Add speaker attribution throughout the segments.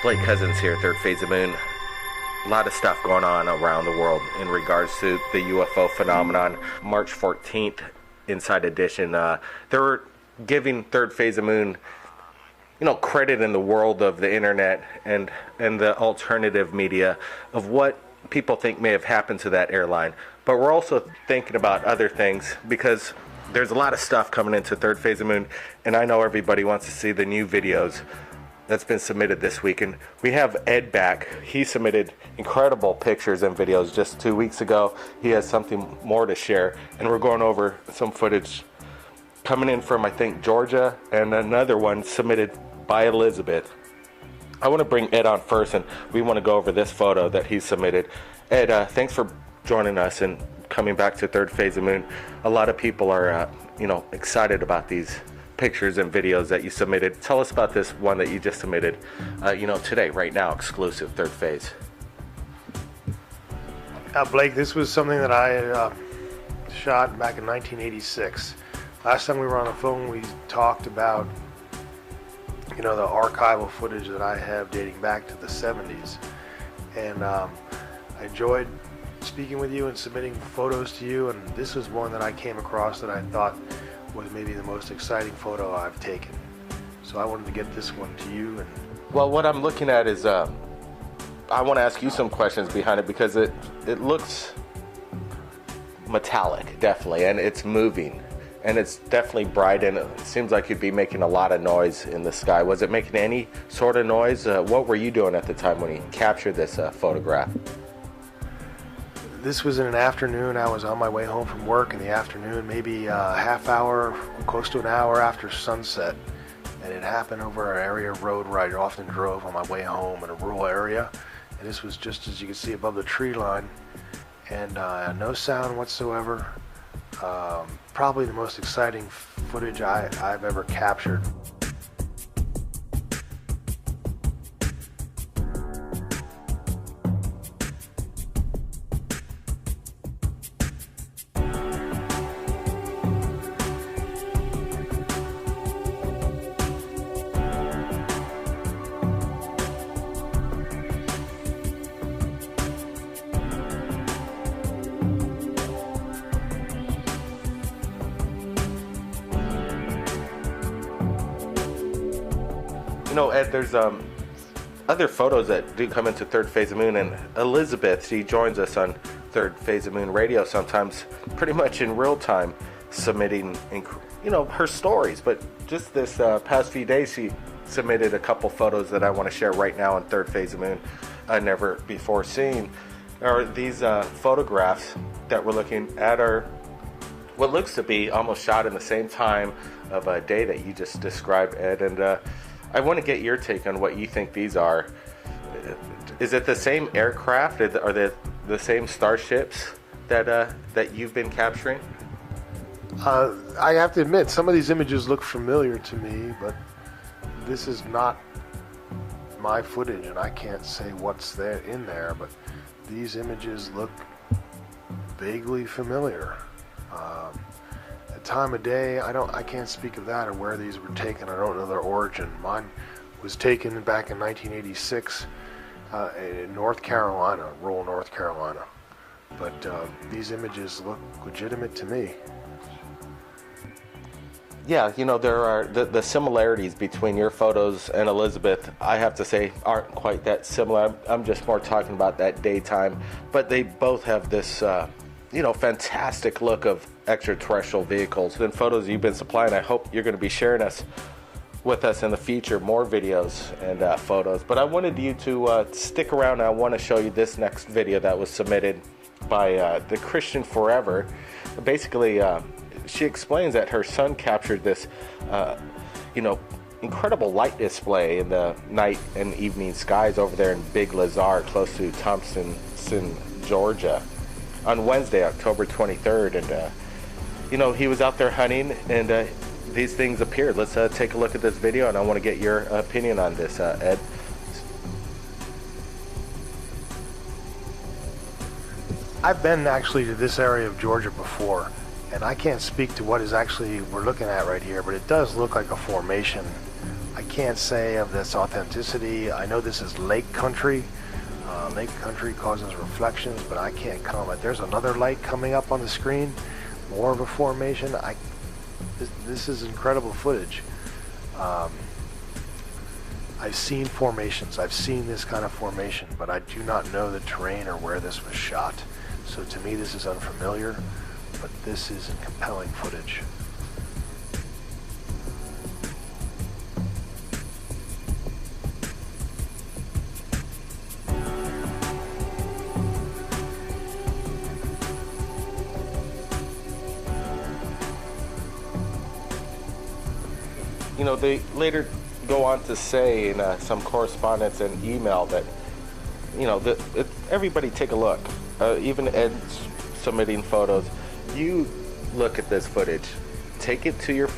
Speaker 1: Blake Cousins here, Third Phase of Moon. A lot of stuff going on around the world in regards to the UFO phenomenon. March 14th, Inside Edition, they were giving Third Phase of Moon, credit in the world of the internet and the alternative media of what people think may have happened to that airline. But we're also thinking about other things because there's a lot of stuff coming into Third Phase of Moon, and I know everybody wants to see the new videos that's been submitted this week. And we have Ed back. He submitted incredible pictures and videos just 2 weeks ago. He has something more to share, and we're going over some footage coming in from, I think, Georgia, and another one submitted by Elizabeth. I want to bring Ed on first, and we want to go over this photo that he submitted. Ed, thanks for joining us and coming back to Third Phase of Moon. A lot of people are, excited about these pictures and videos that you submitted. Tell us about this one that you just submitted, today, right now, exclusive Third Phase.
Speaker 2: Blake, this was something that I shot back in 1986. Last time we were on the phone, we talked about, the archival footage that I have dating back to the 70s. And I enjoyed speaking with you and submitting photos to you, and this was one that I came across that I thought was maybe the most exciting photo I've taken. So I wanted to get this one to you. And
Speaker 1: well, what I'm looking at is I want to ask you some questions behind it because it looks metallic, definitely, and it's moving, and it's definitely bright, and it seems like you'd be making a lot of noise in the sky. Was it making any sort of noise? What were you doing at the time when you captured this photograph?
Speaker 2: This was in an afternoon. I was on my way home from work in the afternoon, maybe a half hour, close to an hour after sunset. And it happened over an area of road where I often drove on my way home in a rural area. And this was just as you can see above the tree line. And no sound whatsoever. Probably the most exciting footage I've ever captured.
Speaker 1: Ed, there's other photos that do come into Third Phase of Moon, and Elizabeth, she joins us on Third Phase of Moon radio sometimes, pretty much in real time, submitting, her stories. But just this past few days, she submitted a couple photos that I want to share right now on Third Phase of Moon, never before seen. Are these photographs that we're looking at are what looks to be almost shot in the same time of a day that you just described, Ed, and I want to get your take on what you think these are. Is it the same aircraft? Are they the same starships that you've been capturing?
Speaker 2: I have to admit, some of these images look familiar to me, but this is not my footage, and I can't say what's there in there. But these images look vaguely familiar. Time of day, I can't speak of that or where these were taken. I don't know their origin. Mine was taken back in 1986 in North Carolina, rural North Carolina. But these images look legitimate to me.
Speaker 1: Yeah, there are the similarities between your photos and Elizabeth, I have to say, aren't quite that similar. I'm just more talking about that daytime. But they both have this fantastic look of extraterrestrial vehicles and photos you've been supplying. I hope you're going to be sharing with us in the future, more videos and photos. But I wanted you to stick around. I want to show you this next video that was submitted by the Christian Forever. Basically, she explains that her son captured this, incredible light display in the night and evening skies over there in Big Lazar, close to Thompson, Georgia, on Wednesday, October 23rd, and he was out there hunting, and these things appeared. Let's take a look at this video, and I want to get your opinion on this, Ed.
Speaker 2: I've been actually to this area of Georgia before, And I can't speak to what is actually we're looking at right here, but it does look like a formation. I can't say of this authenticity. I know this is lake country. Lake country causes reflections, but I can't comment. There's another light coming up on the screen, more of a formation. This is incredible footage. I've seen formations. I've seen this kind of formation, but I do not know the terrain or where this was shot. So to me, this is unfamiliar, but this is compelling footage.
Speaker 1: You know, they later go on to say in some correspondence and email that, you know, everybody take a look. Even Ed's submitting photos. You look at this footage, take it to your,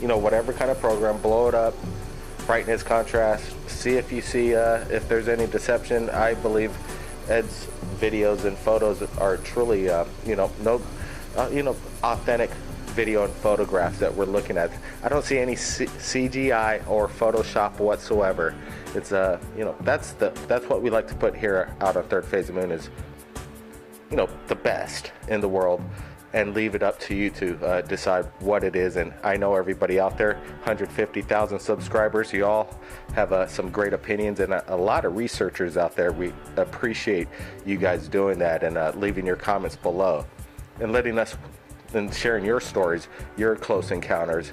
Speaker 1: you know, whatever kind of program, blow it up, brightness, contrast, see if you see if there's any deception. I believe Ed's videos and photos are truly, you know, authentic video and photographs that we're looking at. I don't see any CGI or Photoshop whatsoever. It's you know, that's what we like to put here out on Third Phase of Moon is, you know, the best in the world, and leave it up to you to decide what it is. And I know everybody out there, 150,000 subscribers, you all have some great opinions, and a lot of researchers out there. We appreciate you guys doing that and leaving your comments below and letting us and sharing your stories, your close encounters.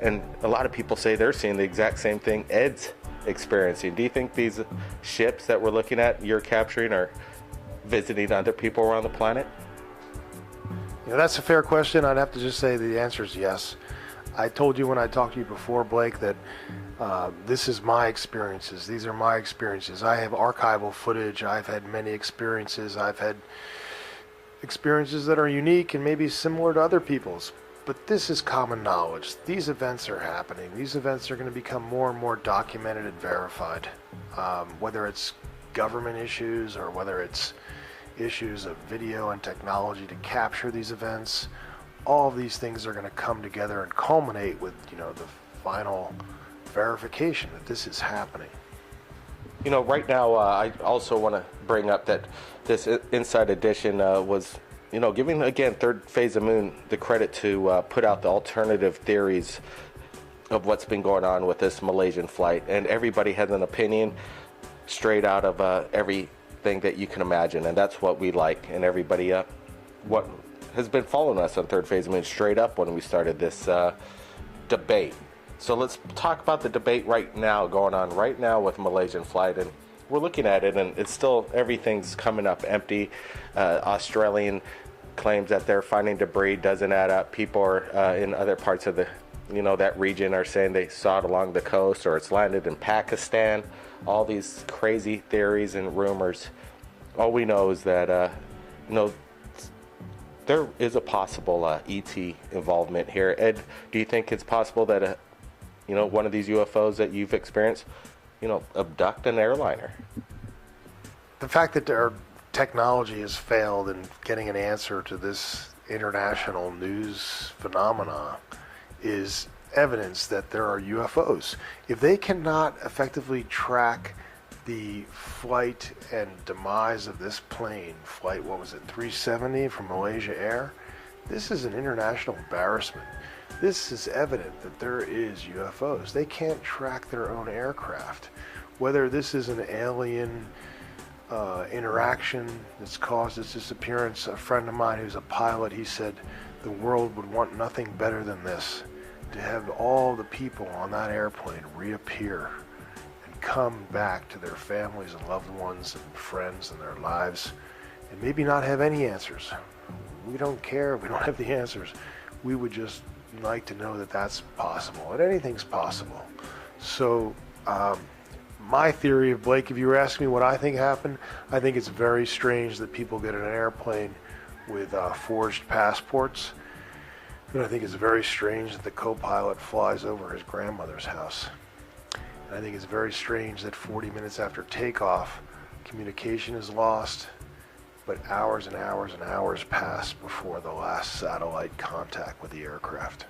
Speaker 1: And a lot of people say they're seeing the exact same thing Ed's experiencing. Do you think these ships that we're looking at, you're capturing, are visiting other people around the planet?
Speaker 2: You know, that's a fair question. I'd have to just say the answer is yes. I told you when I talked to you before, Blake, that this is my experiences. These are my experiences. I have archival footage. I've had many experiences. I've had experiences that are unique and maybe similar to other people's. But this is common knowledge. These events are happening. These events are going to become more and more documented and verified. Whether it's government issues or whether it's issues of video and technology to capture these events, all of these things are going to come together and culminate with, you know, the final verification that this is happening.
Speaker 1: You know, right now, I also want to bring up that this Inside Edition was, you know, giving, again, Third Phase of Moon the credit to put out the alternative theories of what's been going on with this Malaysian flight. And everybody has an opinion straight out of everything that you can imagine. And that's what we like. And everybody what has been following us on Third Phase of Moon straight up when we started this debate. So let's talk about the debate right now, going on right now with Malaysian flight. And we're looking at it, and it's still, everything's coming up empty. Australian claims that they're finding debris, doesn't add up. People are in other parts of the, you know, that region are saying they saw it along the coast, or it's landed in Pakistan. All these crazy theories and rumors. All we know is that, you know, there is a possible ET involvement here. Ed, do you think it's possible that you know, one of these UFOs that you've experienced, you know, abduct an airliner?
Speaker 2: The fact that our technology has failed in getting an answer to this international news phenomena is evidence that there are UFOs. If they cannot effectively track the flight and demise of this plane, flight, what was it, 370 from Malaysia Air, this is an international embarrassment. This is evident that there is UFOs. They can't track their own aircraft. Whether this is an alien interaction that's caused its disappearance, a friend of mine who's a pilot, he said the world would want nothing better than this, to have all the people on that airplane reappear and come back to their families and loved ones and friends and their lives, and maybe not have any answers. We don't care if we don't have the answers. We would just like to know that that's possible, and anything's possible. So my theory of, Blake, if you were asking me what I think happened, I think it's very strange that people get in an airplane with forged passports, and I think it's very strange that the co-pilot flies over his grandmother's house. And I think it's very strange that 40 minutes after takeoff, communication is lost, but hours and hours and hours passed before the last satellite contact with the aircraft.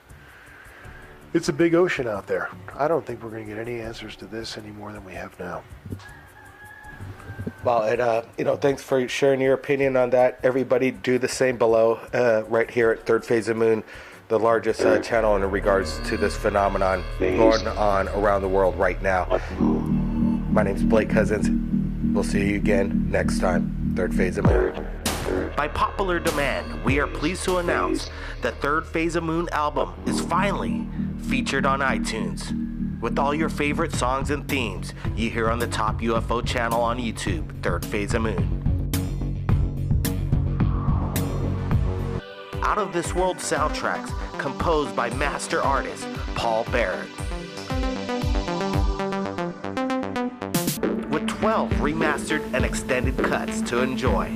Speaker 2: It's a big ocean out there. I don't think we're going to get any answers to this any more than we have now.
Speaker 1: Well, and thanks for sharing your opinion on that. Everybody do the same below, right here at Third Phase of Moon, the largest channel in regards to this phenomenon going on around the world right now. My name's Blake Cousins. We'll see you again next time. Third Phase of Moon. By popular demand, we are pleased to announce the Third Phase of Moon album is finally featured on iTunes, with all your favorite songs and themes you hear on the top UFO channel on YouTube, Third Phase of Moon. Out of This World soundtracks composed by master artist Paul Barrett, with 12 remastered and extended cuts to enjoy.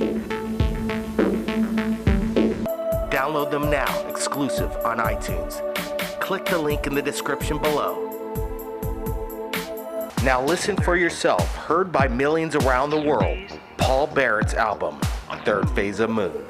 Speaker 1: Download them now, exclusive on iTunes. Click the link in the description below. Now listen for yourself, heard by millions around the world, Paul Barrett's album, Third Phase of Moon.